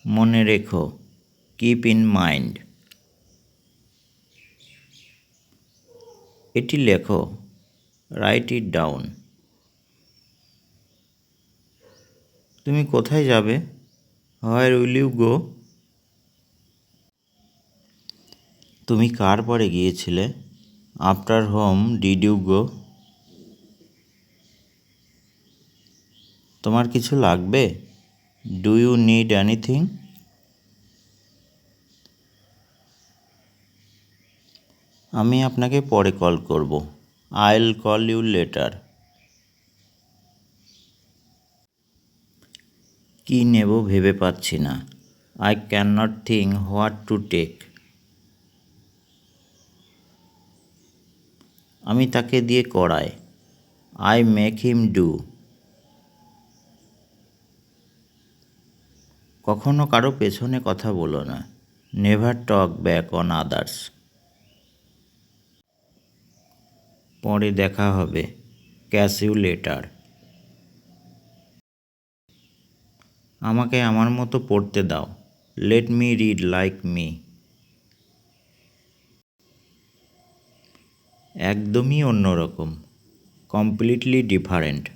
মনে রেখো, keep in mind. এটি লেখো, রাইট ইট ডাউন। তুমি কোথায় যাবে? Where will you go? তুমি কার পরে গিয়েছিলে? After home did you go? তোমার কিছু লাগবে? Do you need anything? আমি আপনাকে পরে কল করব। আইল কল ইউ লেটার। কি নেব ভেবে পাচ্ছি না। I can not think what to take. আমি তাকে দিয়ে করাই। I make him do. কখনো কারো পেছনে কথা বলো না। Never talk back on others. পরে দেখা হবে। Catch you later. আমাকে আমার মতো পড়তে দাও। Let me read like me. একদমই অন্যরকম। Completely different.